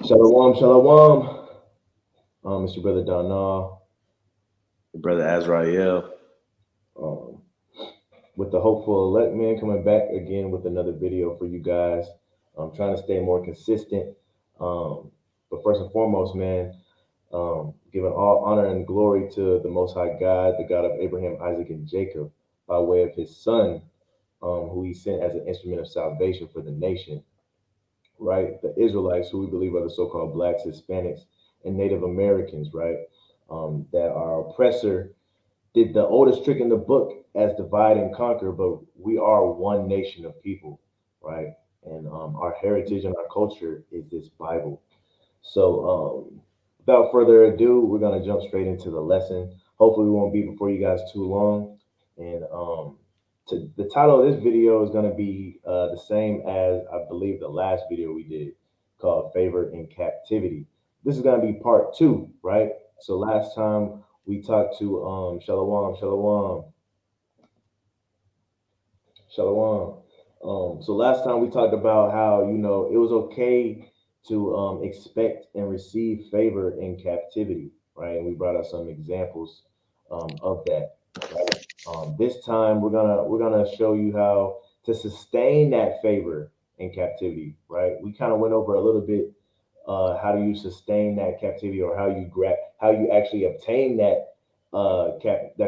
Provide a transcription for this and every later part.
Shalom, shalom. It's your brother Darnall. Your brother Azrael. Um, with the hopeful elect man coming back again with another video for you guys. I'm trying to stay more consistent. But first and foremost, man, giving all honor and glory to the Most High God, the God of Abraham, Isaac, and Jacob, by way of his son, who he sent as an instrument of salvation for the nation, right? The Israelites, who we believe are the so-called blacks, Hispanics, and Native Americans, right? That our oppressor did the oldest trick in the book as divide and conquer, but we are one nation of people, right? And our heritage and our culture is this Bible. So without further ado, we're gonna jump straight into the lesson. Hopefully, we won't be before you guys too long. And the title of this video is gonna be the same as I believe the last video we did, called "Favor in Captivity." This is gonna be part two, right? So last time we talked to Shalom. So last time we talked about how it was okay to expect and receive favor in captivity, right? And we brought out some examples of that, right? This time we're gonna show you how to sustain that favor in captivity, right? We kind of went over a little bit how do you sustain that captivity, or how you actually obtain that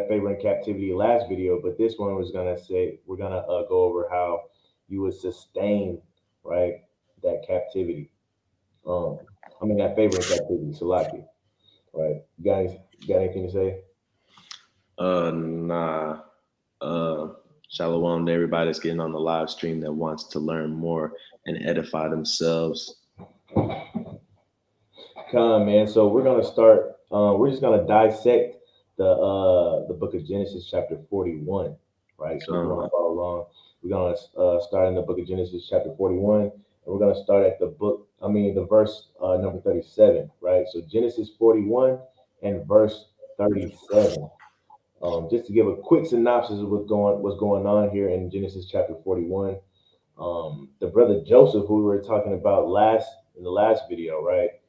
favor in captivity last video. But this one was gonna say we're gonna go over how you would sustain, right, that captivity. Um, I mean that favor in captivity, Salaki, right? You got anything to say? Nah. Shalom to everybody that's getting on the live stream that wants to learn more and edify themselves. Come, man. So we're gonna start. We're just gonna dissect the book of Genesis, chapter 41. Right. So if you want to follow along, we're gonna start in the book of Genesis, chapter 41, and we're gonna start at the verse number 37. Right. So Genesis 41 and verse 37. Just to give a quick synopsis of what's going on here in Genesis chapter 41. The brother Joseph, who we were talking about in the last video, right?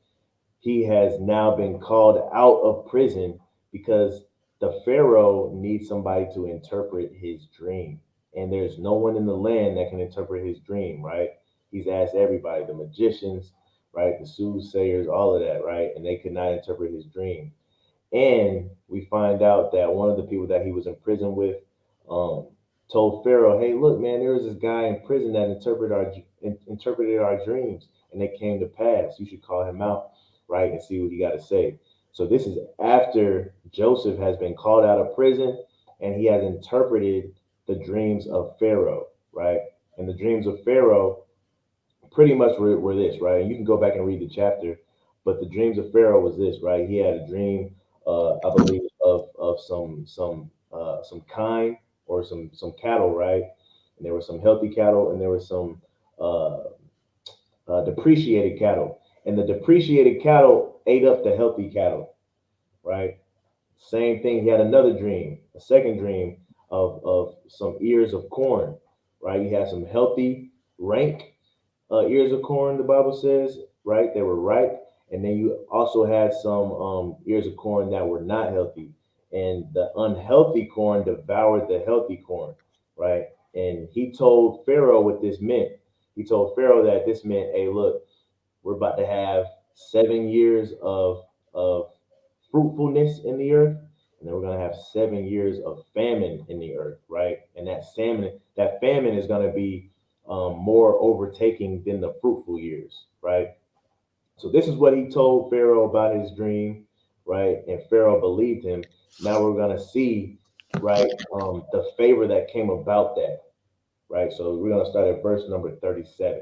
He has now been called out of prison because the Pharaoh needs somebody to interpret his dream. And there's no one in the land that can interpret his dream, right? He's asked everybody, the magicians, right? The soothsayers, all of that, right? And they could not interpret his dream. And we find out that one of the people that he was in prison with um, told Pharaoh, "Hey, look, man, there was this guy in prison that interpreted our dreams, and they came to pass. You should call him out, right, and see what he got to say." So this is after Joseph has been called out of prison, and he has interpreted the dreams of Pharaoh, right? And the dreams of Pharaoh pretty much were this, right? And you can go back and read the chapter, but the dreams of Pharaoh was this, right? He had a dream, I believe, of some kine or some cattle, right? And there were some healthy cattle, and there were some uh, depreciated cattle, and the depreciated cattle ate up the healthy cattle, right? Same thing. He had another dream, a second dream of some ears of corn, right? He had some healthy, rank ears of corn, the Bible says, right? They were ripe. And then you also had some ears of corn that were not healthy. And the unhealthy corn devoured the healthy corn, right? And he told Pharaoh what this meant. He told Pharaoh that this meant, hey, look, we're about to have 7 years of fruitfulness in the earth, and then we're going to have 7 years of famine in the earth, right? And that famine is going to be more overtaking than the fruitful years, right? So this is what he told Pharaoh about his dream, right? And Pharaoh believed him. Now we're going to see, right, the favor that came about that, right? So we're going to start at verse number 37.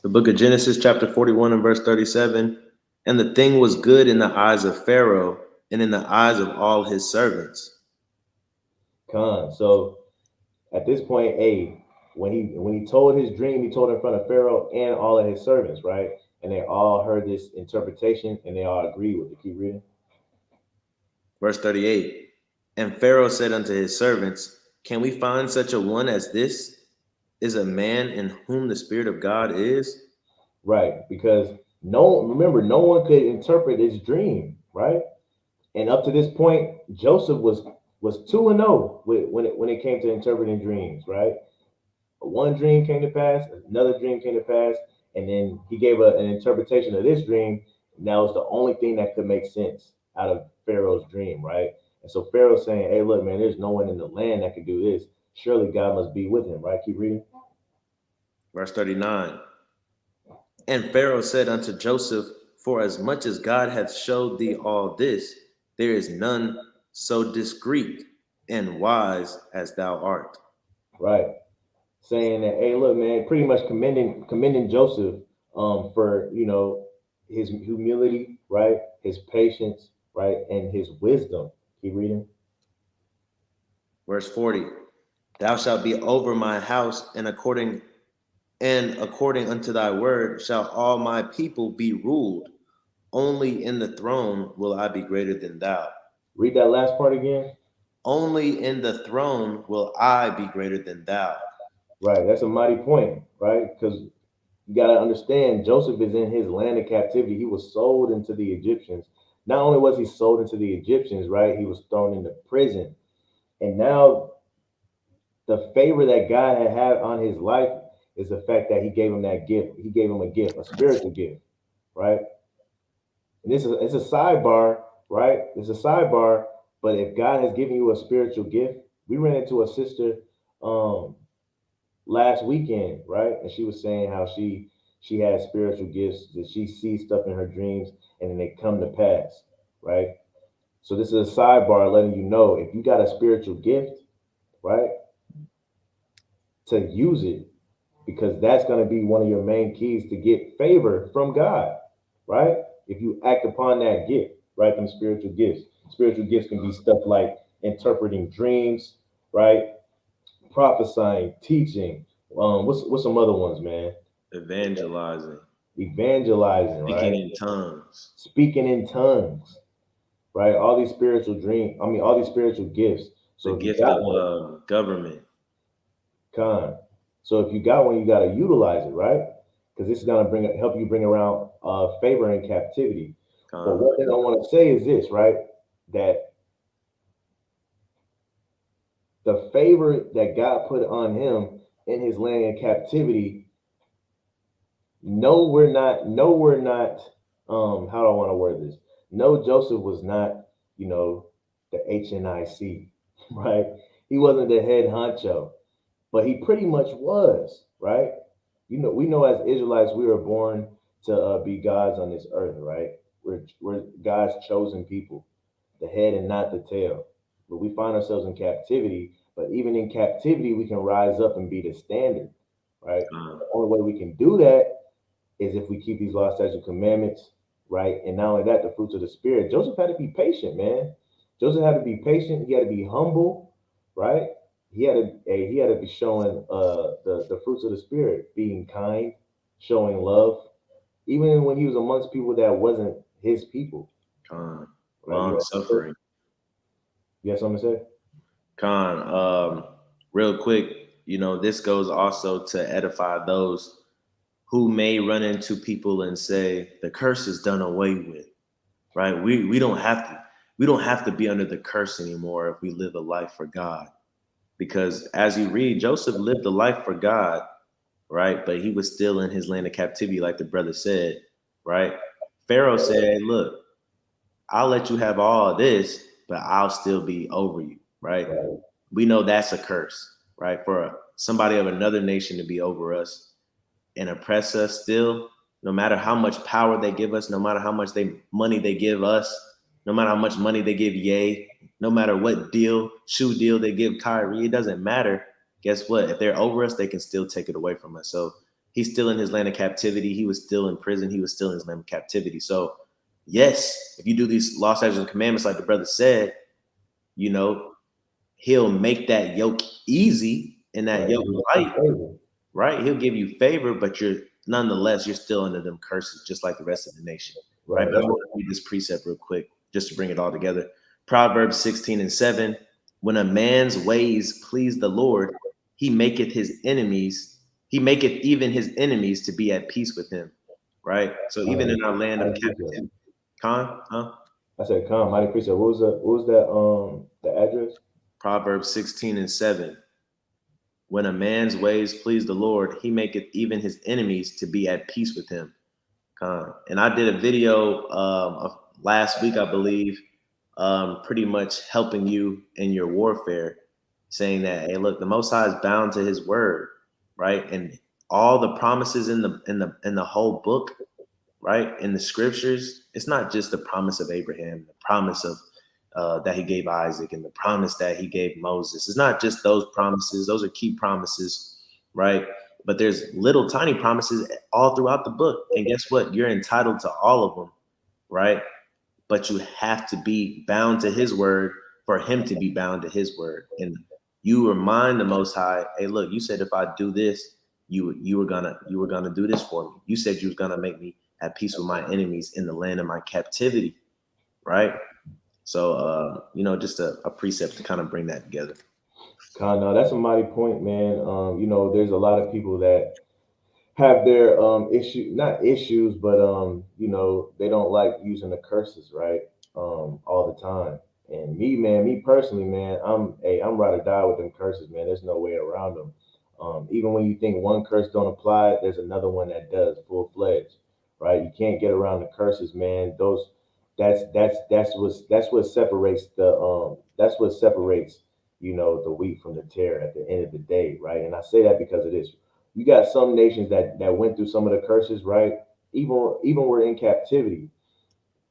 The book of Genesis, chapter 41 and verse 37. And the thing was good in the eyes of Pharaoh and in the eyes of all his servants. So at this point, when he told his dream, he told it in front of Pharaoh and all of his servants, right? And they all heard this interpretation and they all agreed with it. Keep reading. Verse 38. And Pharaoh said unto his servants, can we find such a one as this? Is a man in whom the Spirit of God is? Right, because Remember, no one could interpret his dream, right? And up to this point, Joseph was 2-0 when it came to interpreting dreams, right? One dream came to pass, another dream came to pass, and then he gave an interpretation of this dream. And that was the only thing that could make sense out of Pharaoh's dream, right? And so Pharaoh's saying, "Hey, look, man, there's no one in the land that can do this. Surely God must be with him," right? Keep reading. Verse 39. And Pharaoh said unto Joseph, for as much as God hath showed thee all this, there is none so discreet and wise as thou art. Right. Saying that, hey, look, man, pretty much commending Joseph for his humility, right, his patience, right, and his wisdom. Keep reading. Verse 40. Thou shalt be over my house, and according unto thy word shall all my people be ruled. Only in the throne will I be greater than thou. Read that last part again. Only in the throne will I be greater than thou. Right. That's a mighty point, right? Because you got to understand, Joseph is in his land of captivity. He was sold into the Egyptians. Not only was he sold into the Egyptians, right? He was thrown into prison. And now the favor that God had on his life is the fact that he gave him that gift. He gave him a gift, a spiritual gift, right? And this is it's a sidebar, right? It's a sidebar. But if God has given you a spiritual gift, we ran into a sister um last weekend, right? And she was saying how she has spiritual gifts, that she sees stuff in her dreams and then they come to pass, right? So this is a sidebar letting you know if you got a spiritual gift, right, to use it, because that's going to be one of your main keys to get favor from God, right? If you act upon that gift, right? Them spiritual gifts. Spiritual gifts can be stuff like interpreting dreams, right? Prophesying, teaching. What's some other ones, man? Evangelizing. Evangelizing, Speaking right? in tongues. Speaking in tongues, right? All these spiritual all these spiritual gifts. The So if you gift got of one, government. con. So if you got one, you got to utilize it, right? Because this is gonna help you bring around favor in captivity. But Con. one thing I want to say is this, right? That the favor that God put on him in his land in captivity, no, we're not. No, we're not. How do I want to word this? No, Joseph was not, the HNIC, right? He wasn't the head honcho, but he pretty much was, right? We know as Israelites, we were born to be gods on this earth, right? We're God's chosen people, the head and not the tail. But we find ourselves in captivity. But even in captivity, we can rise up and be the standard, right? Con. The only way we can do that is if we keep these law, statutes, and commandments, right? And not only that, the fruits of the spirit. Joseph had to be patient, man. Joseph had to be patient. He had to be humble, right? He had to be showing the fruits of the spirit, being kind, showing love, even when he was amongst people that wasn't his people, Con. right? Long suffering. You have something to say? Con. Real quick, this goes also to edify those who may run into people and say the curse is done away with, right? We don't have to be under the curse anymore if we live a life for God. Because as you read, Joseph lived a life for God, right? But he was still in his land of captivity, like the brother said, right? Pharaoh said, look, I'll let you have all this, but I'll still be over you, right? Right, We know that's a curse, right? For somebody of another nation to be over us and oppress us still, no matter how much power they give us, no matter how much money they give us, no matter how much money they give Ye, no matter what shoe deal they give Kyrie, it doesn't matter. Guess what? If they're over us, they can still take it away from us. So he's still in his land of captivity. He was still in prison. He was still in his land of captivity. So yes, if you do these law, statutes, and commandments, like the brother said, you know, he'll make that yoke easy and that right. yoke light, right? He'll give you favor, but you're still under them curses, just like the rest of the nation, right? Right. But I want to read this precept real quick, just to bring it all together. Proverbs 16:7. When a man's ways please the Lord, he maketh even his enemies to be at peace with him. right? So even in our land of Mighty precept. captivity, huh? I said, "Come, mighty precept." What was that? The address? Proverbs 16:7. When a man's ways please the Lord, he maketh even his enemies to be at peace with him. And I did a video of last week, I believe, pretty much helping you in your warfare, saying that, hey, look, the Most High is bound to His word, right? And all the promises in the whole book, right, in the scriptures, it's not just the promise of Abraham, the promise of that He gave Isaac, and the promise that He gave Moses. It's not just those promises; those are key promises, right? But there's little tiny promises all throughout the book, and guess what? You're entitled to all of them, right? But you have to be bound to His word for Him to be bound to His word. And you remind the Most High, hey, look, you said if I do this, you were gonna do this for me. You said you was gonna make me at peace with my enemies in the land of my captivity, right? So just a precept to kind of bring that together. No, that's a mighty point, man. There's a lot of people that have their not issues, but they don't like using the curses, right? All the time. And me, man, me personally, man, I'm ride or die with them curses, man. There's no way around them. Even when you think one curse don't apply, there's another one that does full fledged, right? You can't get around the curses, man. Those that's what separates the wheat from the tare at the end of the day, right? And I say that because of this. You got some nations that went through some of the curses, right? Even we're in captivity.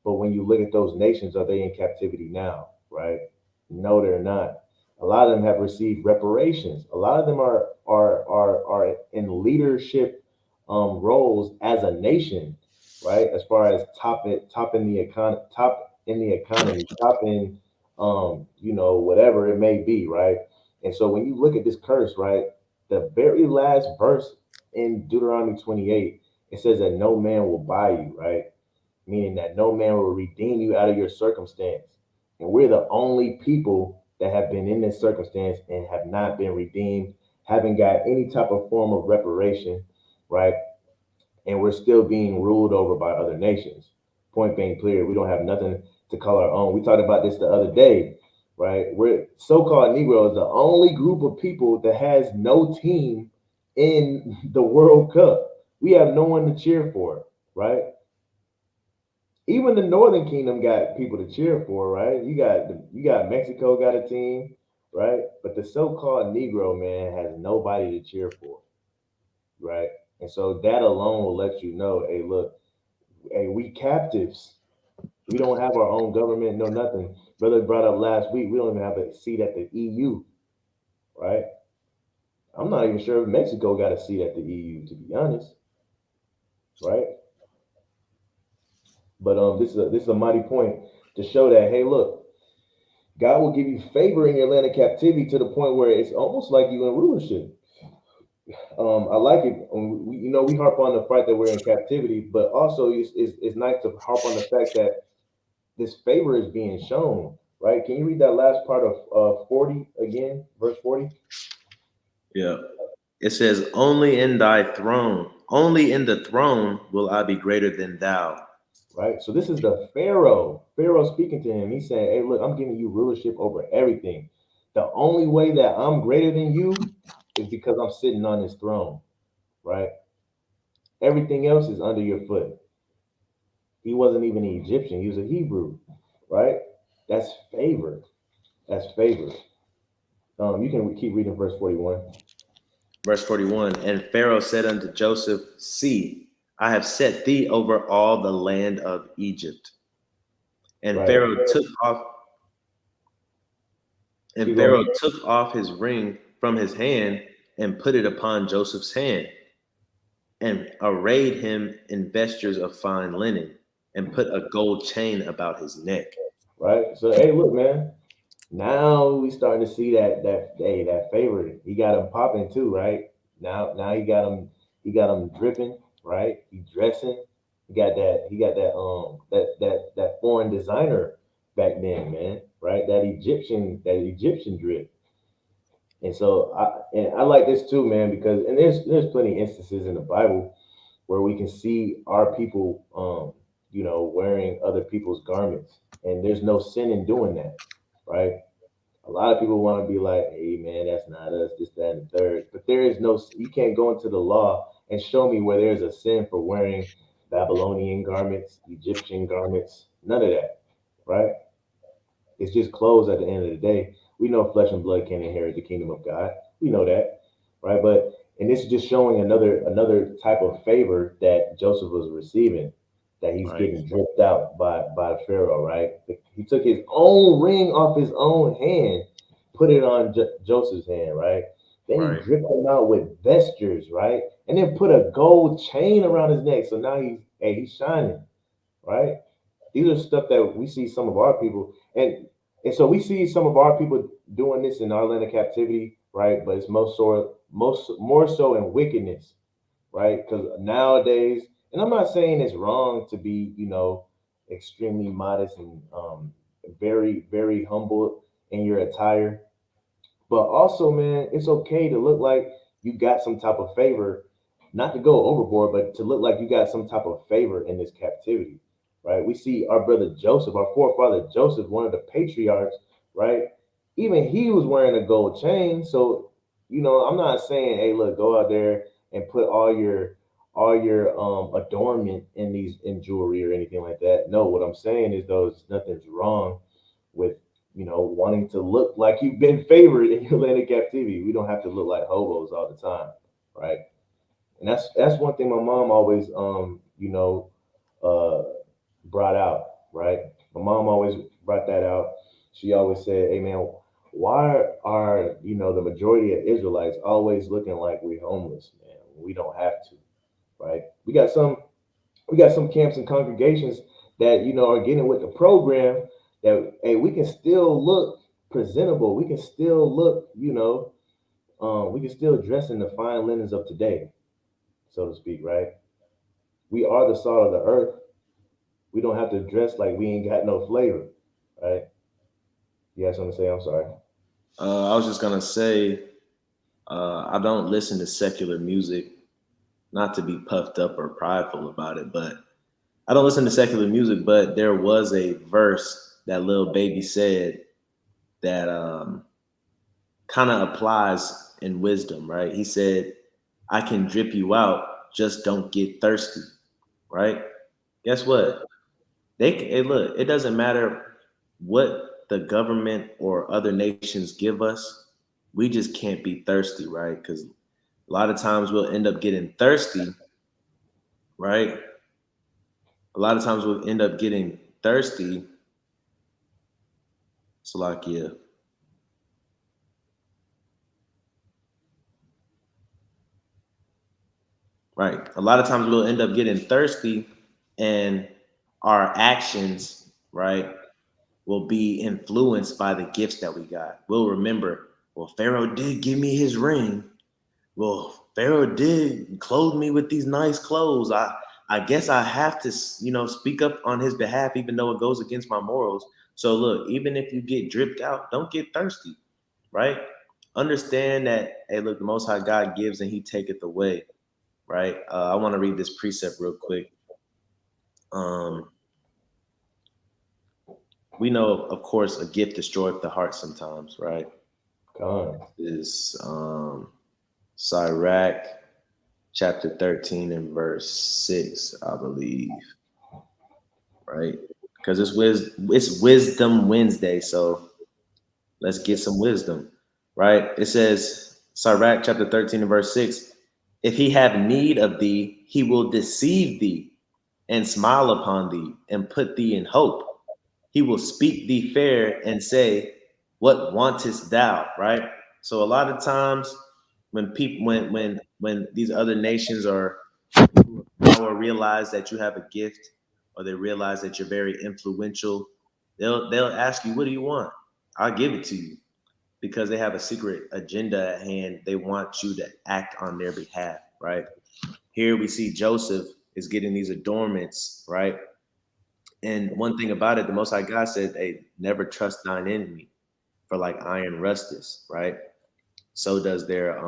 But when you look at those nations, are they in captivity now? Right? No, they're not. A lot of them have received reparations. A lot of them are in leadership roles as a nation, right? As far as top in the economy, top in whatever it may be, right? And so when you look at this curse, right, the very last verse in Deuteronomy 28, it says that no man will buy you, right? Meaning that no man will redeem you out of your circumstance. And we're the only people that have been in this circumstance and have not been redeemed, haven't got any type of form of reparation, right? And we're still being ruled over by other nations. Point being clear, we don't have nothing to call our own. We talked about this the other day, right? We're so-called Negroes, the only group of people that has no team in the World Cup. We have no one to cheer for, right? Even the Northern Kingdom got people to cheer for, right? You got Mexico got a team, right? But the so-called Negro man has nobody to cheer for, right? And so that alone will let you know, hey, look, hey, we captives. We don't have our own government, no nothing. Brother brought up last week, we don't even have a seat at the EU, right? I'm not even sure if Mexico got a seat at the EU, to be honest, right? But this is a mighty point to show that, hey, look, God will give you favor in your land of captivity to the point where it's almost like you in rulership. I like it. We harp on the fact that we're in captivity, but also it's nice to harp on the fact that this favor is being shown, right? Can you read that last part of 40 again, verse 40? Yeah. It says, only in the throne will I be greater than thou. Right. So this is the Pharaoh. Pharaoh speaking to him. He's saying, hey, look, I'm giving you rulership over everything. The only way that I'm greater than you is because I'm sitting on this throne, right? Everything else is under your foot. He wasn't even an Egyptian, he was a Hebrew, right? That's favor. That's favor. You can keep reading verse 41. Verse 41, and Pharaoh said unto Joseph, see, I have set thee over all the land of Egypt. And Right. Pharaoh took off Keep and going. Pharaoh took off his ring from his hand and put it upon Joseph's hand, and arrayed him in vestures of fine linen, and put a gold chain about his neck. Right. So hey, look, man. Now we starting to see that favor. He got him popping too, right? Now he got him dripping, right? He dressing. He got that foreign designer back then, man, right? That Egyptian drip. And so I like this too, man, because and there's plenty instances in the Bible, where we can see our people, wearing other people's garments, and there's no sin in doing that, right? A lot of people want to be like, hey man, that's not us, this, that, and the third. But there is no, you can't go into the law and show me where there's a sin for wearing Babylonian garments, Egyptian garments, none of that, right? It's just clothes at the end of the day. We know flesh and blood can't inherit the kingdom of God. We know that, right? But and this is just showing another type of favor that Joseph was receiving, that he's Right. getting dripped out by Pharaoh, right? He took his own ring off his own hand, put it on Joseph's hand, right? Then he Right. dripped him out with vestures, right? And then put a gold chain around his neck. So now he's shining, right? These are stuff that we see some of our people, and so we see some of our people doing this in our land of captivity, right? But it's most more so in wickedness, right? Because nowadays, and I'm not saying it's wrong to be, extremely modest and very very humble in your attire, but also, man, it's okay to look like you got some type of favor, not to go overboard, but to look like you got some type of favor in this captivity, right? We see our brother Joseph, our forefather Joseph, one of the patriarchs, right? Even he was wearing a gold chain. So, I'm not saying, hey, look, go out there and put all your adornment in these in jewelry or anything like that. No, what I'm saying is though, nothing's wrong with wanting to look like you've been favored in your land of captivity. We don't have to look like hobos all the time, right? And that's one thing my mom always uh brought out, right? My mom always brought that out. She always said, "Hey man, why are the majority of Israelites always looking like we're homeless, man? We don't have to, right? We got some camps and congregations that are getting with the program that hey we can still look presentable, we can still look we can still dress in the fine linens of today, so to speak, right? We are the salt of the earth. We don't have to dress like we ain't got no flavor, right? You have something to say? I'm sorry. I was just gonna say, I don't listen to secular music, not to be puffed up or prideful about it, but I don't listen to secular music. But there was a verse that Lil Baby said that kind of applies in wisdom, right? He said, "I can drip you out, just don't get thirsty." Right? Guess what? Hey, look, it doesn't matter what the government or other nations give us. We just can't be thirsty, right? Because a lot of times we'll end up getting thirsty, right? A lot of times we'll end up getting thirsty. So like, yeah, right. A lot of times we'll end up getting thirsty, and our actions, right, will be influenced by the gifts that we got. We'll remember, well, Pharaoh did give me his ring. Well, Pharaoh did clothe me with these nice clothes. I guess I have to, speak up on his behalf, even though it goes against my morals. So look, even if you get dripped out, don't get thirsty, right? Understand that, hey, look, the Most High God gives and He taketh away, right? I want to read this precept real quick. Um, we know, of course, a gift destroyeth the heart sometimes, right? Con. Is Sirach chapter 13 and verse 6, I believe, right? Because it's wisdom Wednesday, so let's get some wisdom, right? It says, Sirach chapter 13 and verse 6, if he have need of thee, he will deceive thee and smile upon thee and put thee in hope. He will speak thee fair and say, what wantest thou, right? So a lot of times when people when these other nations or power realize that you have a gift or they realize that you're very influential, they'll ask you, what do you want? I'll give it to you because they have a secret agenda at hand. They want you to act on their behalf, right? Here we see Joseph is getting these adornments, right? And one thing about it, the Most High God said, hey, never trust thine enemy, for like iron rusteth, right? So does their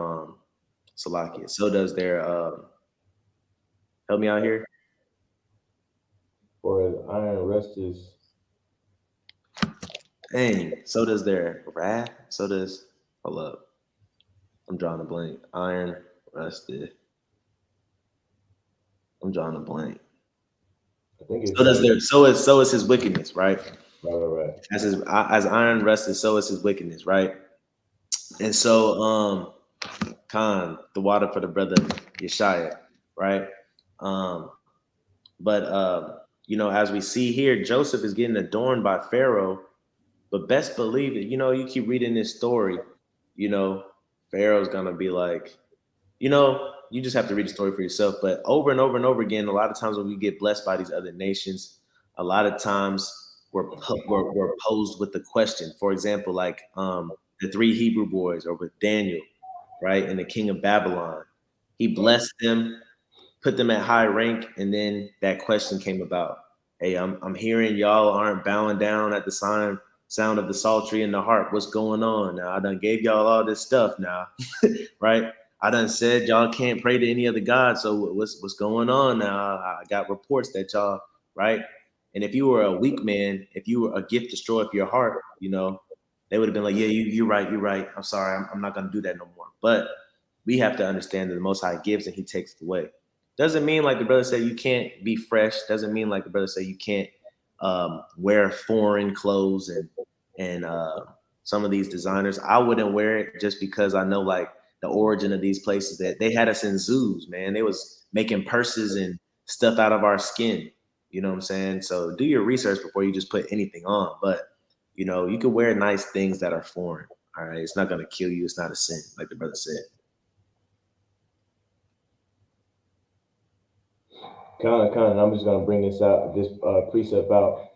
Salakia. So does their Help me out here. For as iron rusteth. Dang. So does their wrath. So does. Hold up. I'm drawing a blank. Iron rusted. I'm drawing a blank. I think it's So does like their. So is his wickedness, right? right. As iron rusted, so is his wickedness, right? And so Khan, the water for the brother Yeshaya, right? Um, but as we see here, Joseph is getting adorned by Pharaoh. But best believe it, you keep reading this story, you know, Pharaoh's gonna be like, you just have to read the story for yourself. But over and over and over again, a lot of times when we get blessed by these other nations, a lot of times we're posed with the question. For example, like the three Hebrew boys, or with Daniel, right, and the king of Babylon. He blessed them, put them at high rank, and then that question came about. Hey, I'm hearing y'all aren't bowing down at the sound of the psaltery and the harp. What's going on? Now I done gave y'all all this stuff now, right? I done said y'all can't pray to any other god. So what's going on now? I got reports that y'all, right? And if you were a weak man, if you were a gift destroyer for your heart, they would have been like, yeah, you're right, you're right. I'm sorry, I'm not gonna do that no more. But we have to understand that the Most High gives and He takes it away. Doesn't mean, like the brother said, you can't be fresh. Doesn't mean, like the brother said, you can't wear foreign clothes and some of these designers. I wouldn't wear it just because I know, like, the origin of these places, that they had us in zoos, man. They was making purses and stuff out of our skin. You know what I'm saying? So do your research before you just put anything on. But you can wear nice things that are foreign. All right, it's not gonna kill you. It's not a sin, like the brother said. Kind of. I'm just gonna bring this precept out,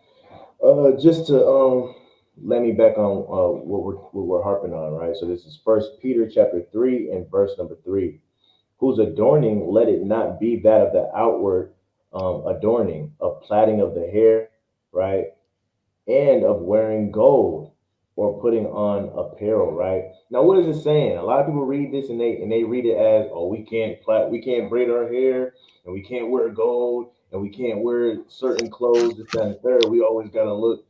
just to let me back on what we're harping on, right? So this is First Peter chapter 3 and verse number 3. Whose adorning let it not be that of the outward adorning of plaiting of the hair, right? And of wearing gold or putting on apparel, right? Now, what is it saying? A lot of people read this and they read it as, oh, we can't braid our hair, and we can't wear gold, and we can't wear certain clothes, this, that, and the third. We always gotta look,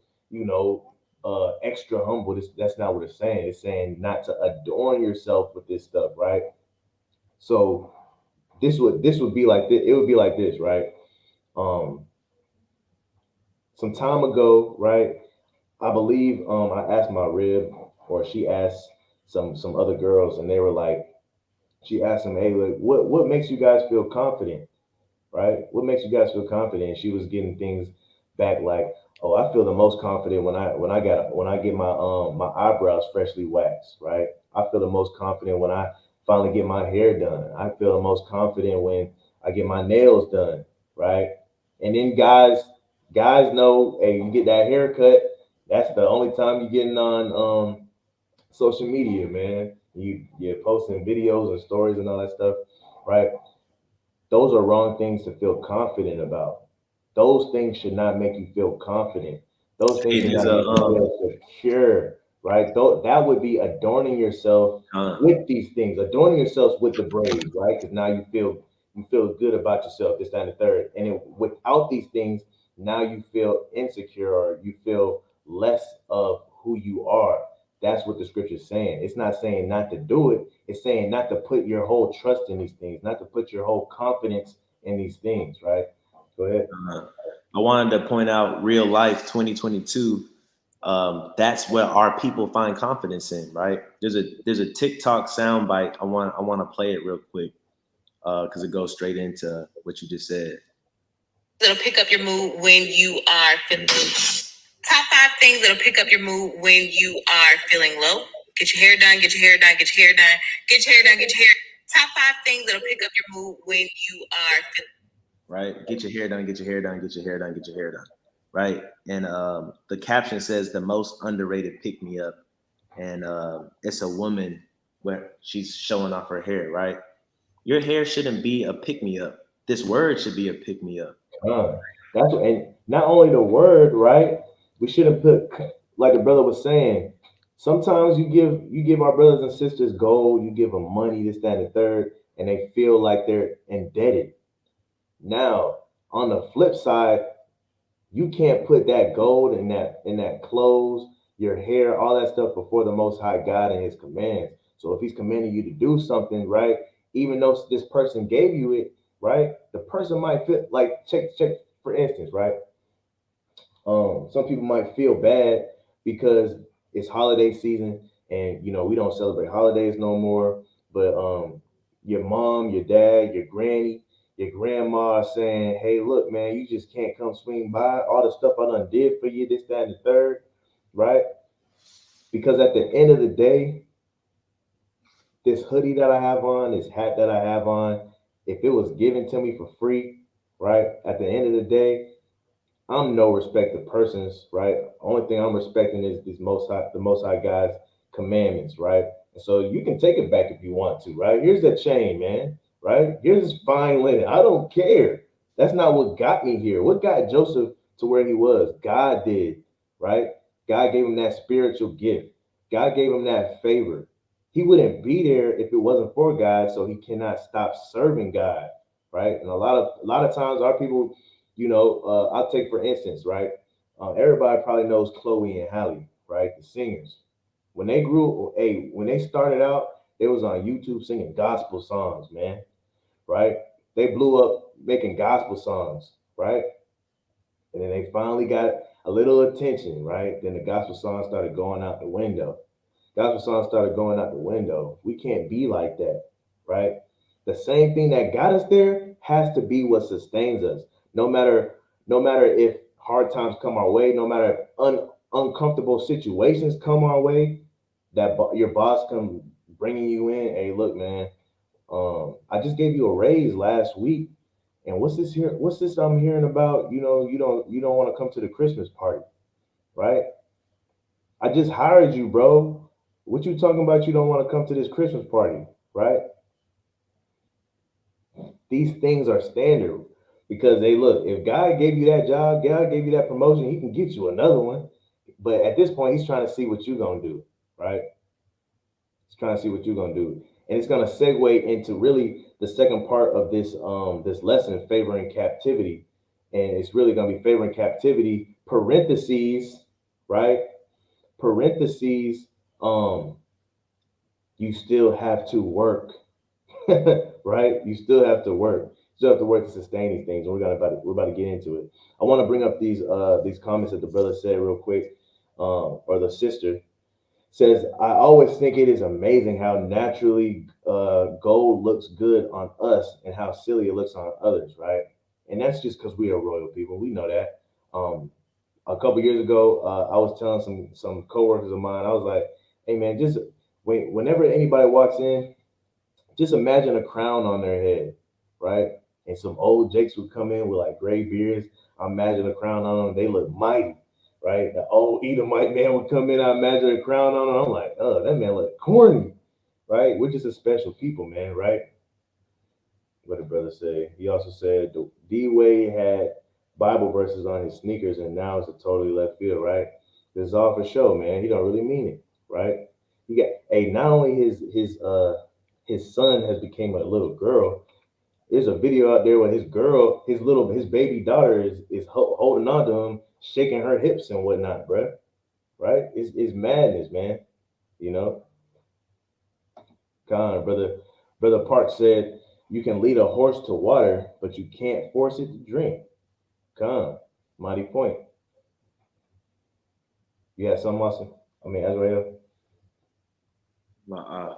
extra humble. That's not what it's saying. It's saying not to adorn yourself with this stuff, right? So this would be like this. It would be like this, right? Um, some time ago, right? I believe I asked my rib, or she asked some other girls, and they were like, she asked them, hey, like, what makes you guys feel confident, right? What makes you guys feel confident? And she was getting things back like, oh, I feel the most confident when I get my eyebrows freshly waxed, right? I feel the most confident when I finally get my hair done. I feel the most confident when I get my nails done, right? And then guys know, hey, you get that haircut, that's the only time you're getting on social media, man. You're posting videos and stories and all that stuff, right? Those are wrong things to feel confident about. Those things should not make you feel confident. Those things Hey, should there's not a make you feel secure, right? That would be adorning yourself uh, with these things, adorning yourselves with the braids, right? Because now you feel good about yourself, this, that, and the third. And without these things, now you feel insecure, or you feel less of who you are. That's what the scripture is saying. It's not saying not to do it. It's saying not to put your whole trust in these things, not to put your whole confidence in these things, right? Go ahead. uh, I wanted to point out real life 2022. That's where our people find confidence in, right? There's a TikTok soundbite. I want to play it real quick because it goes straight into what you just said. That'll pick up your mood when you are feeling. Top 5 things that'll pick up your mood when you are feeling low. Get your hair done. Get your hair done. Get your hair done. Get your hair done. Get your hair. Top 5 things that'll pick up your mood when you are feeling. Right. Get your hair done. Get your hair done. Get your hair done. Get your hair done. Right. And the caption says the most underrated pick me up, and it's a woman where she's showing off her hair. Right. Your hair shouldn't be a pick me up. This word should be a pick me up. That's what, and not only the word, right? We shouldn't put, like the brother was saying. Sometimes you give our brothers and sisters gold, you give them money, this, that, and the third, and they feel like they're indebted. Now, on the flip side, you can't put that gold in that clothes, your hair, all that stuff before the Most High God and His commands. So if He's commanding you to do something, right, even though this person gave you it, right, the person might feel like check for instance, right. Some people might feel bad because it's holiday season and we don't celebrate holidays no more. But your mom, your dad, your granny, your grandma are saying, "Hey, look, man, you just can't come swing by. All the stuff I done did for you, this, that, and the third, right?" Because at the end of the day, this hoodie that I have on, this hat that I have on, if it was given to me for free, right? At the end of the day, I'm no respect of persons, right? Only thing I'm respecting is the Most High God's commandments, right? And so you can take it back if you want to, right? Here's the chain, man, right? Here's this fine linen. I don't care. That's not what got me here. What got Joseph to where he was? God did, right? God gave him that spiritual gift. God gave him that favor. He wouldn't be there if it wasn't for God, so he cannot stop serving God, right? And a lot of times our people I'll take for instance, right? Everybody probably knows Chloe and Halle, right? The singers. When they started out, they was on YouTube singing gospel songs, man, right? They blew up making gospel songs, right? And then they finally got a little attention, right? Then the gospel songs started going out the window. Gospel songs started going out the window. We can't be like that, right? The same thing that got us there has to be what sustains us. No matter, no matter if hard times come our way, no matter if uncomfortable situations come our way, your boss come bringing you in. Hey, look, man, I just gave you a raise last week, and what's this here? What's this I'm hearing about? You don't want to come to the Christmas party, right? I just hired you, bro. What you talking about? You don't want to come to this Christmas party, right? These things are standard because they look. If God gave you that job, God gave you that promotion, He can get you another one. But at this point, He's trying to see what you're gonna do, right? He's trying to see what you're gonna do, and it's gonna segue into really the second part of this lesson, favoring captivity, and it's really gonna be favoring captivity. Parentheses, right? Parentheses. Um, you still have to work, right? You still have to work. You still have to work to sustain these things, and we're about to get into it. I want to bring up these comments that the brother said real quick, or the sister says. I always think it is amazing how naturally gold looks good on us and how silly it looks on others, right? And that's just because we are royal people. We know that. A couple years ago, I was telling some coworkers of mine. I was like, "Hey, man, just whenever anybody walks in, just imagine a crown on their head, right? And some old jakes would come in with like gray beards. I imagine a crown on them. They look mighty, right? The old Edomite man would come in. I imagine a crown on him. I'm like, oh, that man look corny, right? We're just a special people, man, right? What did brother say? He also said D Wade had Bible verses on his sneakers, and now it's a totally left field, right? This is all for show, man. He don't really mean it, right? He got not only his son has became a little girl. There's a video out there where his baby daughter is holding on to him, shaking her hips and whatnot, bro. Right? It's madness, man. You know, Con brother Park said you can lead a horse to water, but you can't force it to drink. Con, mighty point. You had something, Austin? I mean, Azrael. My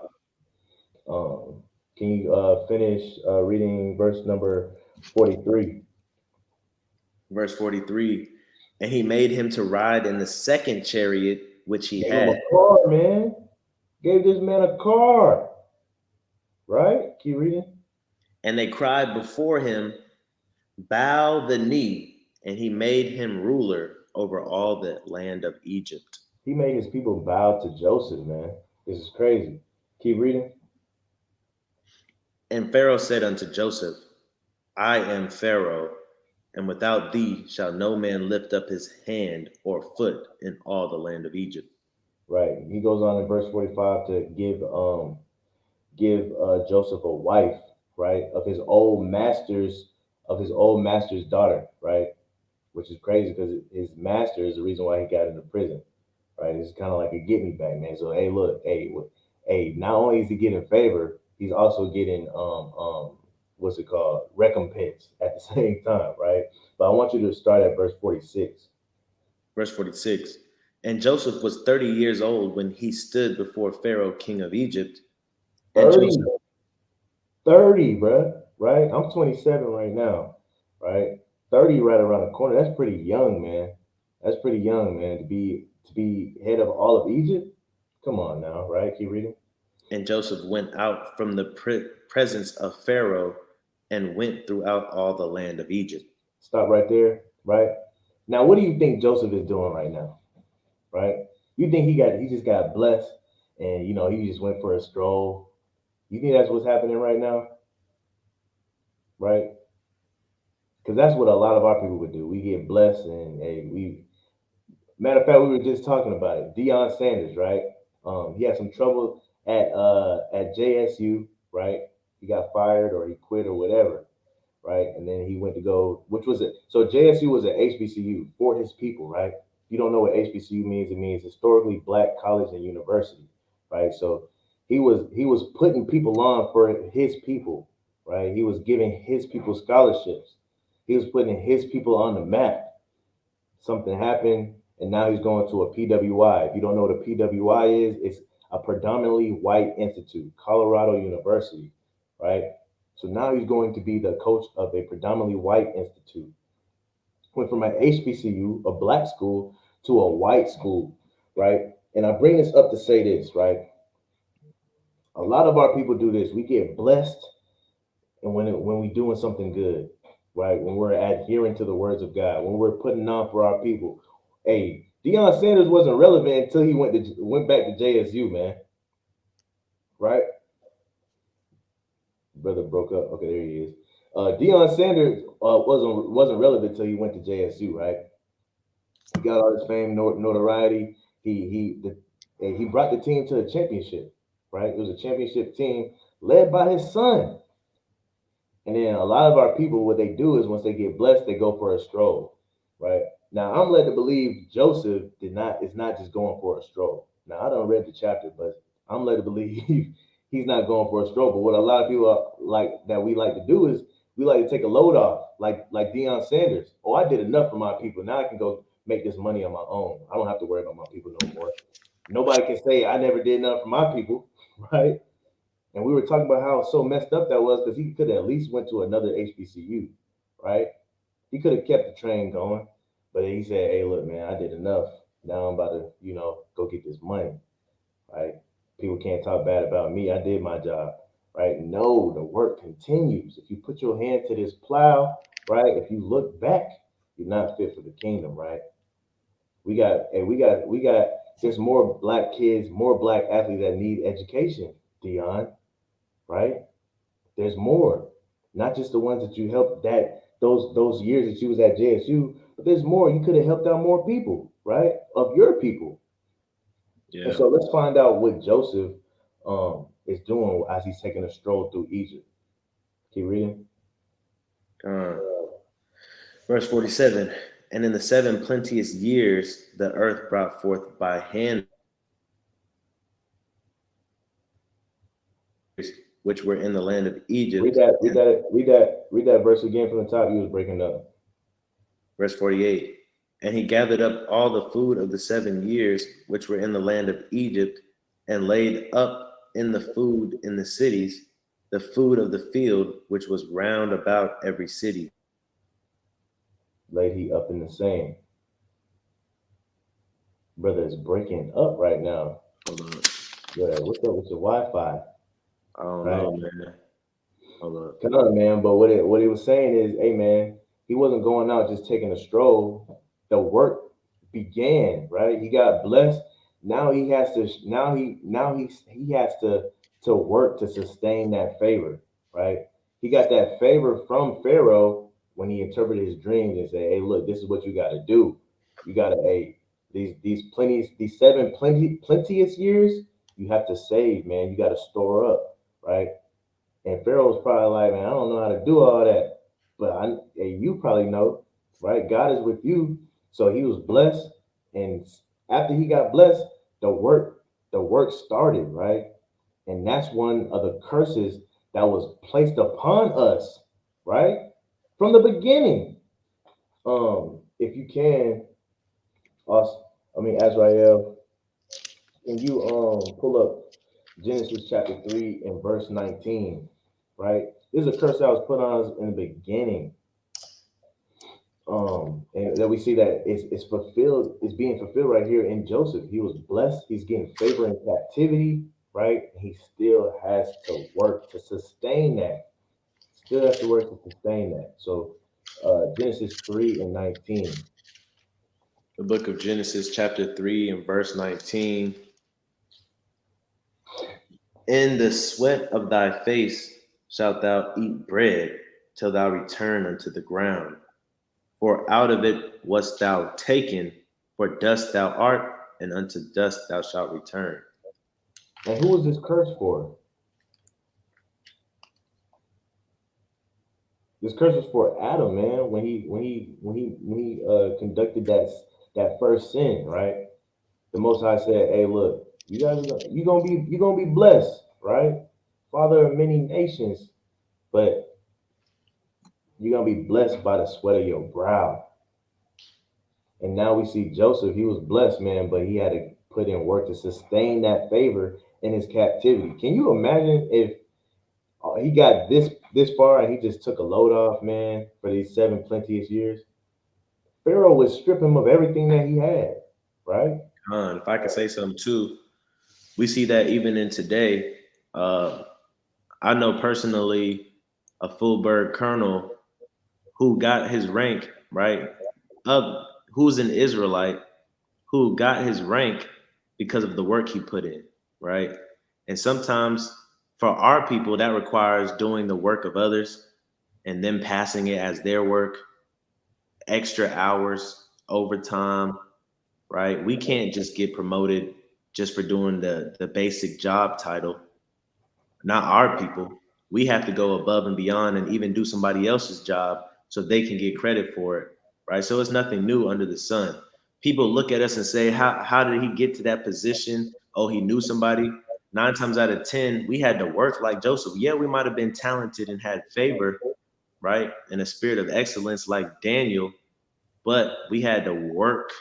Um, can you finish reading verse number 43? verse 43. And he made him to ride in the second chariot which he Gave him had. a car, man. Gave this man a car. Right? Keep reading. And they cried before him, bow the knee. And he made him ruler over all the land of Egypt. He made his people bow to Joseph, man. This is crazy. Keep reading. And Pharaoh said unto Joseph, I am Pharaoh, and without thee shall no man lift up his hand or foot in all the land of Egypt. Right. He goes on in verse 45 to give Joseph a wife, right, of his old master's of his old master's daughter, right? Which is crazy because his master is the reason why he got into prison, right? It's kind of like a get me back, man. So hey, look, hey, not only is he getting favor, he's also getting what's it called, recompense at the same time, right? But I want you to start at verse 46. Verse 46. And Joseph was 30 years old when he stood before Pharaoh, king of Egypt. And 30, Joseph 30, bruh, right? I'm 27 right now, right? 30 right around the corner. That's pretty young, man. That's pretty young, man, to be head of all of Egypt. Come on now, right? Keep reading. and Joseph went out from the presence of Pharaoh and went throughout all the land of Egypt. Stop right there, right? Now, what do you think Joseph is doing right now, right? You think he just got blessed and he just went for a stroll? You think that's what's happening right now, right? Because that's what a lot of our people would do. We get blessed and hey, we matter of fact, we were just talking about it. Deion Sanders, right? He had some trouble at JSU, right? He got fired or he quit or whatever, right? And then he went to go, which was it? So JSU was an HBCU for his people, right? If you don't know what HBCU means, it means historically black college and university, right? So he was putting people on for his people, right? He was giving his people scholarships. He was putting his people on the map. Something happened, and now he's going to a PWI. If you don't know what a PWI is, it's a predominantly white institute, Colorado University, right? So now he's going to be the coach of a predominantly white institute. Went from an HBCU, a black school, to a white school, right? And I bring this up to say this, right? A lot of our people do this. We get blessed, and when we doing something good, right? When we're adhering to the words of God, when we're putting on for our people. Hey, Deion Sanders wasn't relevant until he went back to JSU, man. Right? Brother broke up. Okay, there he is. Deion Sanders wasn't relevant until he went to JSU, right? He got all his fame, notoriety. He brought the team to a championship, right? It was a championship team led by his son. And then a lot of our people, what they do is once they get blessed, they go for a stroll, right? Now I'm led to believe Joseph is not just going for a stroll. Now I don't read the chapter, but I'm led to believe he's not going for a stroll. But what a lot of people like that we like to do is we like to take a load off, like Deion Sanders. Oh, I did enough for my people. Now I can go make this money on my own. I don't have to worry about my people no more. Nobody can say I never did enough for my people, right? And we were talking about how so messed up that was because he could have at least went to another HBCU, right? He could have kept the train going, but he said, "Hey, look, man, I did enough. Now I'm about to, go get this money, right? People can't talk bad about me. I did my job, right? No, the work continues. If you put your hand to this plow, right? If you look back, you're not fit for the kingdom, right? We got. There's more black kids, more black athletes that need education, Dion, right? There's more, not just the ones that you helped those years that you was at JSU, but there's more. You could have helped out more people, right? Of your people. And Yeah. so let's find out what Joseph is doing as he's taking a stroll through Egypt. Keep reading. Uh, Verse 47. And in the 7 plenteous years, the earth brought forth by hand which were in the land of Read Egypt. that. Read And that. Read that. Read that verse again from the top. You was breaking up. verse 48. And he gathered up all the food of the 7 years which were in the land of Egypt, and laid up in the food in the cities, the food of the field which was round about every city. Laid he up in the same. Brother is breaking up right now. Hold on. Yeah, what's up with your Wi-Fi? I don't Right? know, man. Hold on. Come on, man. But what he was saying is, hey, man, he wasn't going out just taking a stroll. The work began, right? He got blessed. Now he has to. He has to work to sustain that favor, right? He got that favor from Pharaoh when he interpreted his dreams and said, "Hey, look, this is what you got to do. You got to, hey, these 7 plenteous years, you have to save, man. You got to store up, right?" And Pharaoh was probably like, man, I don't know how to do all that. But you probably know, right? God is with you. So he was blessed. And after he got blessed, the work, the work started, right? And that's one of the curses that was placed upon us, right? From the beginning. If you can, us, Azrael, can you pull up Genesis chapter 3 and verse 19, right? This is a curse that was put on us in the beginning. And that we see that it's fulfilled, it's being fulfilled right here in Joseph. He was blessed, he's getting favor in captivity, right? He still has to work to sustain that. Still has to work to sustain that. So Genesis 3 and 19. The book of Genesis, chapter 3, and verse 19. In the sweat of thy face shalt thou eat bread till thou return unto the ground. For out of it wast thou taken, for dust thou art, and unto dust thou shalt return. And who was this curse for? This curse was for Adam, man, when he conducted that first sin, right? The Most High said, "Hey, look, you guys are you gonna be blessed, right? Father of many nations, but you're gonna be blessed by the sweat of your brow." And now we see Joseph. He was blessed, man, but he had to put in work to sustain that favor in his captivity. Can you imagine if he got this far and he just took a load off, man, for these 7 plenteous years? Pharaoh would strip him of everything that he had, right? If I could say something too, we see that even in today. Uh, I know personally a Fulberg colonel who got his rank, right, of who's an Israelite, who got his rank because of the work he put in, right? And sometimes for our people, that requires doing the work of others and then passing it as their work, extra hours, overtime, right? We can't just get promoted just for doing the basic job title. Not our people. We have to go above and beyond and even do somebody else's job so they can get credit for it, right? So it's nothing new under the sun. People look at us and say, how did he get to that position? Oh, he knew somebody. 9 times out of 10, we had to work like Joseph. Yeah, we might have been talented and had favor, right? And a spirit of excellence like Daniel, but we had to work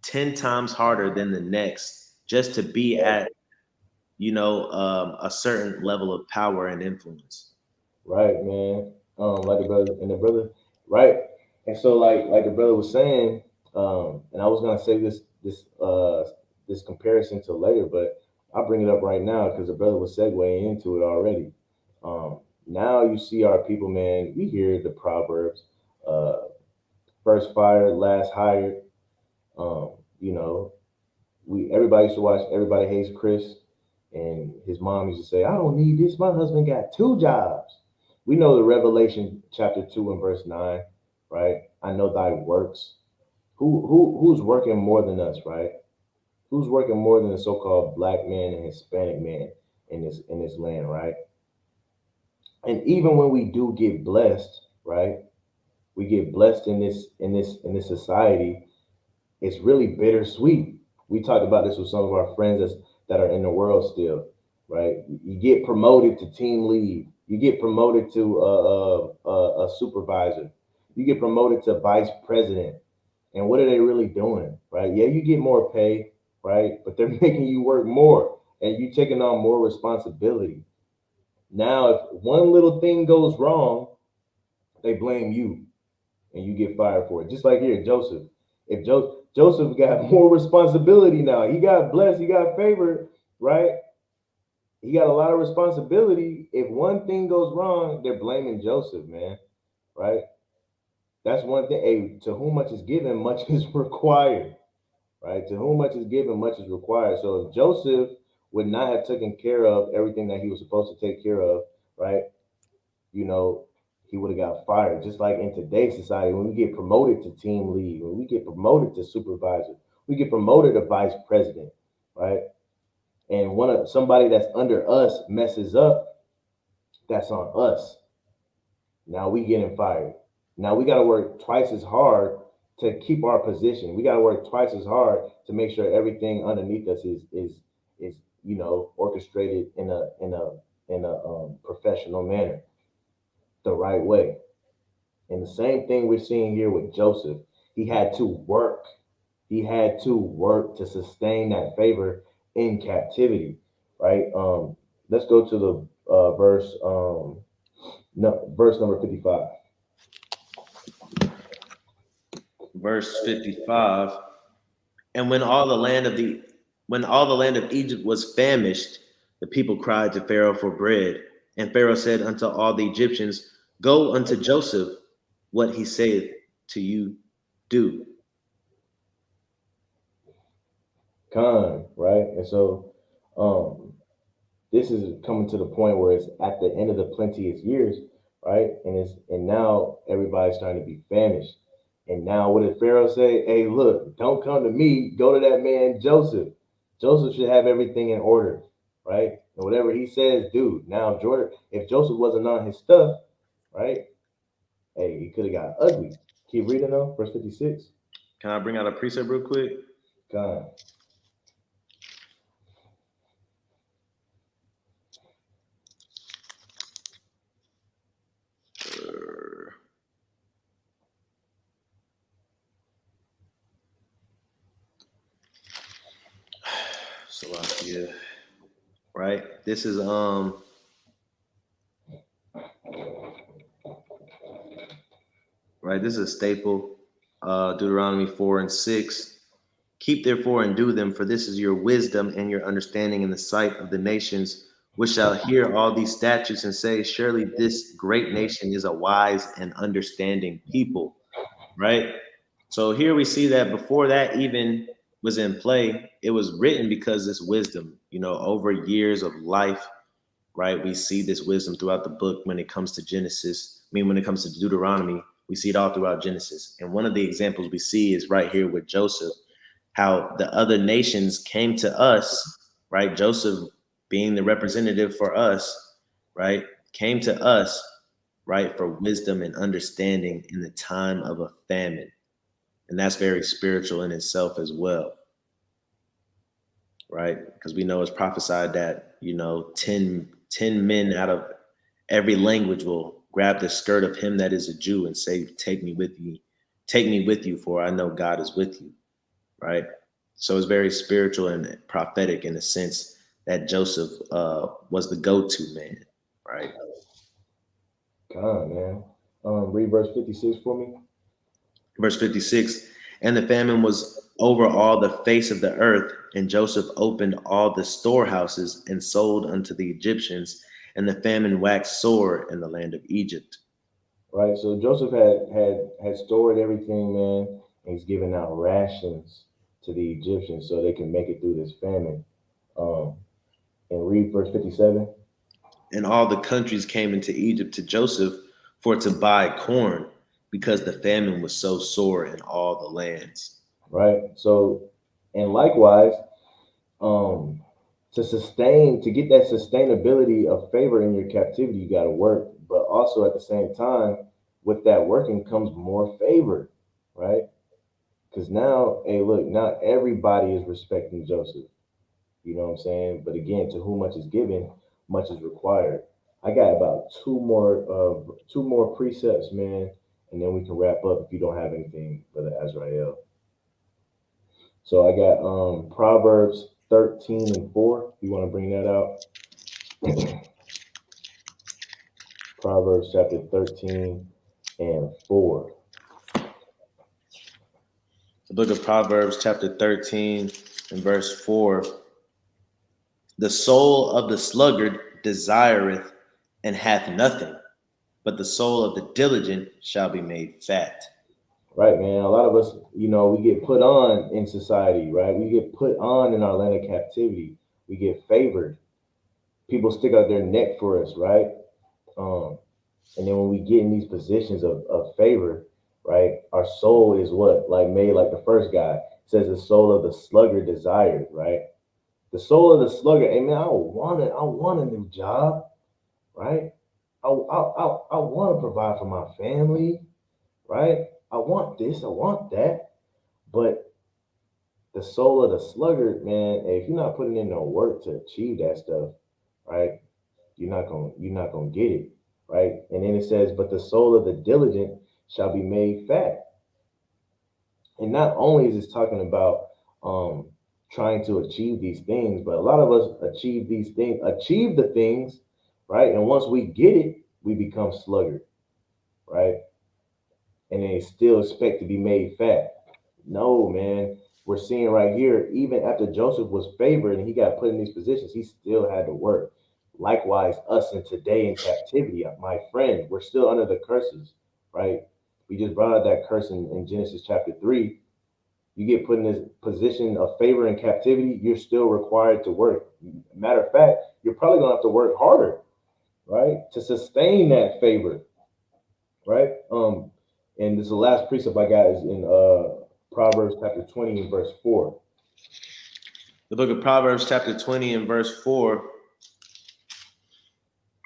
10 times harder than the next just to be at a certain level of power and influence. Right, man. Like the brother, right? And so like the brother was saying, and I was gonna say this comparison to later, but I'll bring it up right now because the brother was segueing into it already. Now you see our people, man. We hear the proverbs, uh, first fired, last hired. Um, you know, we everybody used to watch Everybody Hates Chris, and his mom used to say, "I don't need this. My husband got 2 jobs." We know the Revelation chapter 2 and verse 9, right? I know thy works. Who's working more than us, right? Who's working more than the so-called black man and Hispanic man in this land, right? And even when we do get blessed, right? We get blessed in this society. It's really bittersweet. We talked about this with some of our friends that are in the world still, right? You get promoted to team lead. You get promoted to a supervisor. You get promoted to vice president. And what are they really doing, right? Yeah, you get more pay, right? But they're making you work more and you taking on more responsibility. Now, if one little thing goes wrong, they blame you and you get fired for it. Just like here, Joseph. If Joseph got more responsibility now, he got blessed, he got favored, right? He got a lot of responsibility. If one thing goes wrong, they're blaming Joseph, man, right? That's one thing. Hey, to whom much is given, much is required, right? To whom much is given, much is required. So if Joseph would not have taken care of everything that he was supposed to take care of, right? you know, he would have got fired. Just like in today's society, when we get promoted to team lead, when we get promoted to supervisor, we get promoted to vice president, right? And one of somebody that's under us messes up, that's on us. Now we getting fired. Now we got to work twice as hard to keep our position. We got to work twice as hard to make sure everything underneath us is orchestrated in a professional manner, the right way. And the same thing we're seeing here with Joseph. He had to work. He had to work to sustain that favor in captivity, right? Let's go to the verse no, verse number 55. Verse 55. And when all the land of Egypt was famished, the people cried to Pharaoh for bread. And Pharaoh said unto all the Egyptians, Go unto Joseph, what he saith to you, do. Right? And so um this is coming to the point where it's at the end of the plenteous years, right? And now everybody's starting to be famished. And now what did Pharaoh say? Hey, look, don't come to me. Go to that man Joseph. Joseph should have everything in order, right? And whatever he says, do. Now Jordan, if Joseph wasn't on his stuff, right? Hey, he could have got ugly. Keep reading though, verse 56. Can I bring out a precept real quick? God. Salakia. Right? This is right, this is a staple. Deuteronomy 4 and 6. Keep therefore and do them, for this is your wisdom and your understanding in the sight of the nations, which shall hear all these statutes and say, Surely this great nation is a wise and understanding people. Right? So here we see that before that even was in play, it was written because this wisdom, over years of life, right? We see this wisdom throughout the book when it comes to Genesis. I mean, when it comes to Deuteronomy, we see it all throughout Genesis. And one of the examples we see is right here with Joseph, how the other nations came to us, right? Joseph being the representative for us, right? Came to us, right, for wisdom and understanding in the time of a famine. And that's very spiritual in itself as well, right? Because we know it's prophesied that, 10 men out of every language will grab the skirt of him that is a Jew and say, take me with you, for I know God is with you, right? So it's very spiritual and prophetic in the sense that Joseph was the go-to man, right? God, man. Read verse 56 for me. Verse 56, and the famine was over all the face of the earth, and Joseph opened all the storehouses and sold unto the Egyptians, and the famine waxed sore in the land of Egypt. Right. So Joseph had stored everything, man, and he's giving out rations to the Egyptians so they can make it through this famine. Um, and read verse 57. And all the countries came into Egypt to Joseph for to buy corn, because the famine was so sore in all the lands. Right. So, and likewise, um, to get that sustainability of favor in your captivity, you got to work. But also at the same time, with that working comes more favor, right? Because now, hey, look, not everybody is respecting Joseph. You know what I'm saying? But again, to whom much is given, much is required. I got about two more precepts, man, and then we can wrap up if you don't have anything, Brother Azrael. So I got Proverbs 13 and 4. You want to bring that out? Proverbs chapter 13 and 4. The book of Proverbs, chapter 13, and verse 4. The soul of the sluggard desireth and hath nothing, but the soul of the diligent shall be made fat. Right, man. A lot of us, we get put on in society, right? We get put on in our land of captivity. We get favored. People stick out their neck for us, right? Um, and then when we get in these positions of favor, right, our soul is what? Like made like the first guy says the soul of the sluggard desired, right? The soul of the sluggard, hey man, I want a new job, right? I want to provide for my family, right? I want this, I want that. But the soul of the sluggard, man, if you're not putting in no work to achieve that stuff, right? You're not gonna get it, right? And then it says, but the soul of the diligent shall be made fat. And not only is this talking about um trying to achieve these things, but a lot of us achieve the things, right? And once we get it, we become sluggard, right? And they still expect to be made fat. No, man. We're seeing right here, even after Joseph was favored and he got put in these positions, he still had to work. Likewise, us in today in captivity, my friend, we're still under the curses, right? We just brought out that curse in Genesis chapter 3. You get put in this position of favor in captivity, you're still required to work. Matter of fact, you're probably going to have to work harder, right, to sustain that favor, right? And this is the last precept I got is in Proverbs chapter 20 and verse 4. The book of Proverbs chapter 20 and verse 4.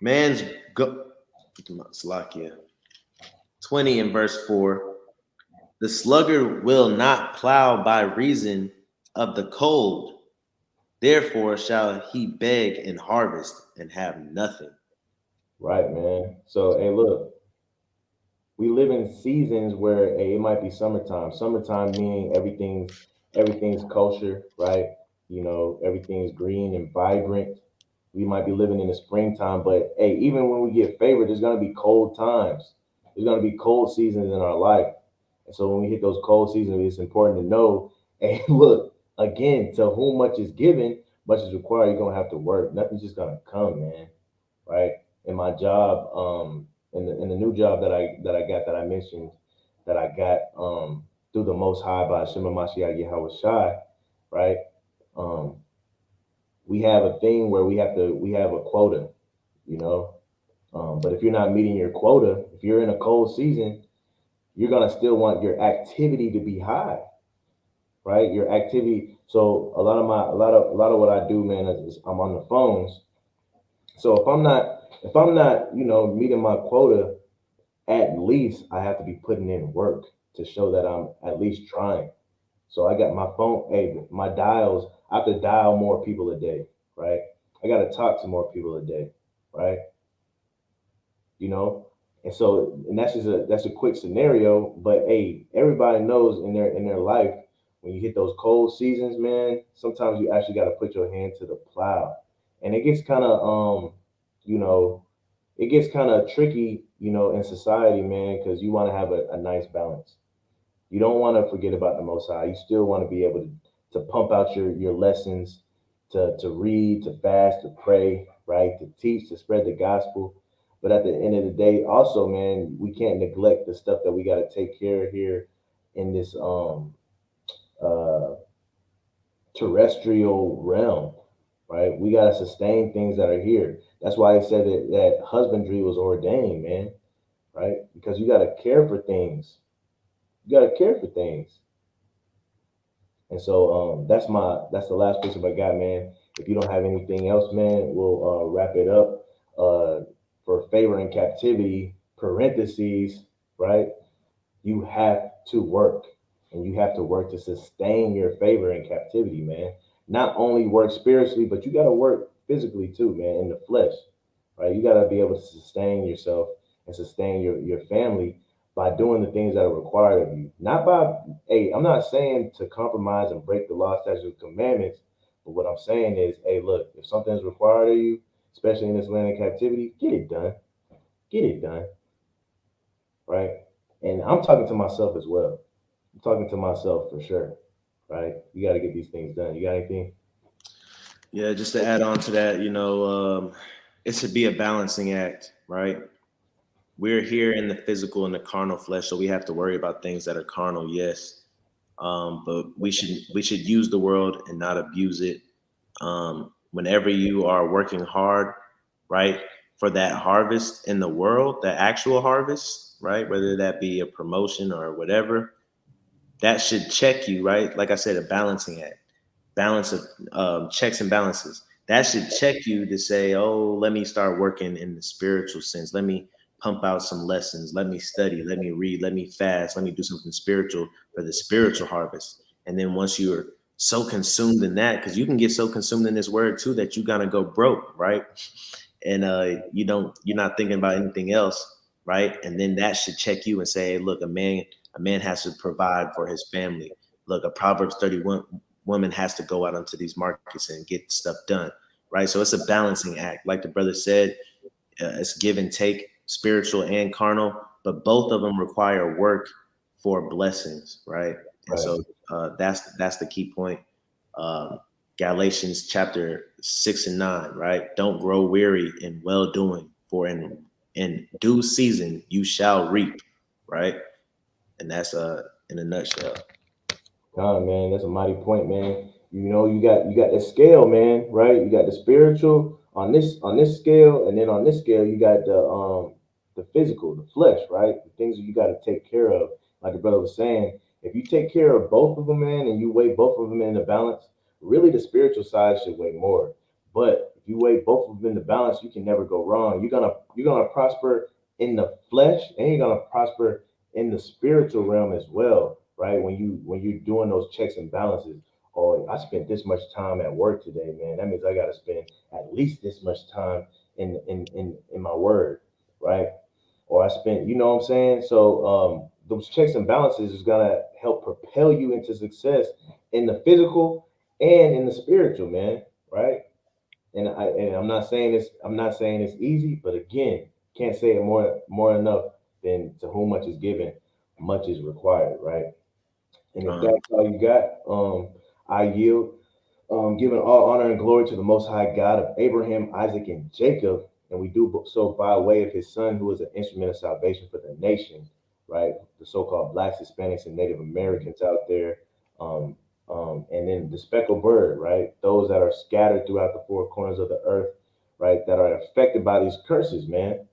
Man's go Salakia. 20 and verse 4. The sluggard will not plow by reason of the cold. Therefore shall he beg and harvest and have nothing. Right, man. So, hey, look, we live in seasons where hey, it might be summertime. Summertime meaning everything's kosher, right? You know, everything's green and vibrant. We might be living in the springtime, but hey, even when we get favored, there's gonna be cold times. There's gonna be cold seasons in our life. And so when we hit those cold seasons, it's important to know, hey, look, again, to whom much is given, much is required, you're gonna have to work. Nothing's just gonna come, man. Right? In my job, in the new job that I got that I mentioned that I got through the Most High by Shema Mashiach Yahweh Shai, right? Um, we have a thing where we have a quota, you know. But if you're not meeting your quota, if you're in a cold season, you're gonna still want your activity to be high, right? Your activity. So a lot of what I do, man, is I'm on the phones. So if I'm not meeting my quota, at least I have to be putting in work to show that I'm at least trying. So I got my phone, hey, my dials, I have to dial more people a day, right? I got to talk to more people a day, right? You know, and that's a quick scenario, but hey, everybody knows in their life when you hit those cold seasons, man, sometimes you actually got to put your hand to the plow, and it gets kind of you know, it gets kind of tricky, in society, man, because you want to have a nice balance. You don't want to forget about the Most High. You still want to be able to pump out your lessons, to read, to fast, to pray, right? To teach, to spread the gospel. But at the end of the day, also, man, we can't neglect the stuff that we got to take care of here in this uh, terrestrial realm, right? We got to sustain things that are here. That's why he said that husbandry was ordained, man, right? Because you got to care for things. You got to care for things. And so that's the last piece of I got, man. If you don't have anything else, man, we'll wrap it up. For favor in captivity, parentheses, right? You have to work, and you have to work to sustain your favor in captivity, man. Not only work spiritually, but you got to work physically too, man, in the flesh, right? You got to be able to sustain yourself and sustain your family by doing the things that are required of you. Not by, hey, I'm not saying to compromise and break the law, statutes, and commandments, but what I'm saying is, hey, look, if something's required of you, especially in this land of captivity, get it done. Get it done, right? And I'm talking to myself as well. I'm talking to myself for sure, right? You got to get these things done. You got anything? Yeah, just to add on to that, it should be a balancing act, right? We're here in the physical and the carnal flesh, so we have to worry about things that are carnal, yes. But we should use the world and not abuse it. Whenever you are working hard, right, for that harvest in the world, the actual harvest, right, whether that be a promotion or whatever, that should check you, right? Like I said, a balancing act, balance of checks and balances. that should check you to say, oh, let me start working in the spiritual sense. Let me pump out some lessons. Let me study. Let me read. Let me fast. Let me do something spiritual for the spiritual harvest. And then once you're so consumed in that, because you can get so consumed in this word too that you're gonna go broke, right? And you're not thinking about anything else, right? And then that should check you and say, hey, look, a man has to provide for his family. Look, a Proverbs 31 woman has to go out onto these markets and get stuff done, right? So it's a balancing act. Like the brother said, it's give and take, spiritual and carnal, but both of them require work for blessings, right? And Right. so that's the key point. Um, Galatians chapter 6 and 9, right? Don't grow weary in well doing, for in due season you shall reap, right? And that's in a nutshell. Man, that's a mighty point, man. You know, you got the scale, man, right? You got the spiritual on this scale, and then on this scale, you got the physical, the flesh, right? The things that you got to take care of. Like the brother was saying, if you take care of both of them, man, and you weigh both of them in the balance, really the spiritual side should weigh more. But if you weigh both of them in the balance, you can never go wrong. You're gonna prosper in the flesh, and you're gonna prosper in the spiritual realm as well, right? When you're doing those checks and balances. Oh, I spent this much time at work today, man. That means I got to spend at least this much time in my word, right? Or I spent, you know what I'm saying? So those checks and balances is gonna help propel you into success in the physical and in the spiritual, man, right? And I'm not saying it's easy, but again, can't say it more enough than to whom much is given, much is required, right? And if Um, that's all you got, I yield, giving all honor and glory to the Most High God of Abraham, Isaac, and Jacob. And we do so by way of his son, who is an instrument of salvation for the nation, right? The so called Blacks, Hispanics, and Native Americans out there. Um, and then the speckled bird, right? Those that are scattered throughout the four corners of the earth, right? That are affected by these curses, man,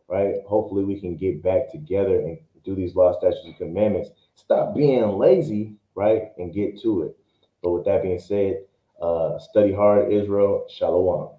right? Hopefully, we can get back together and do these law, statutes, and commandments. Stop being lazy, right? And get to it. But with that being said, study hard, Israel. Shalom.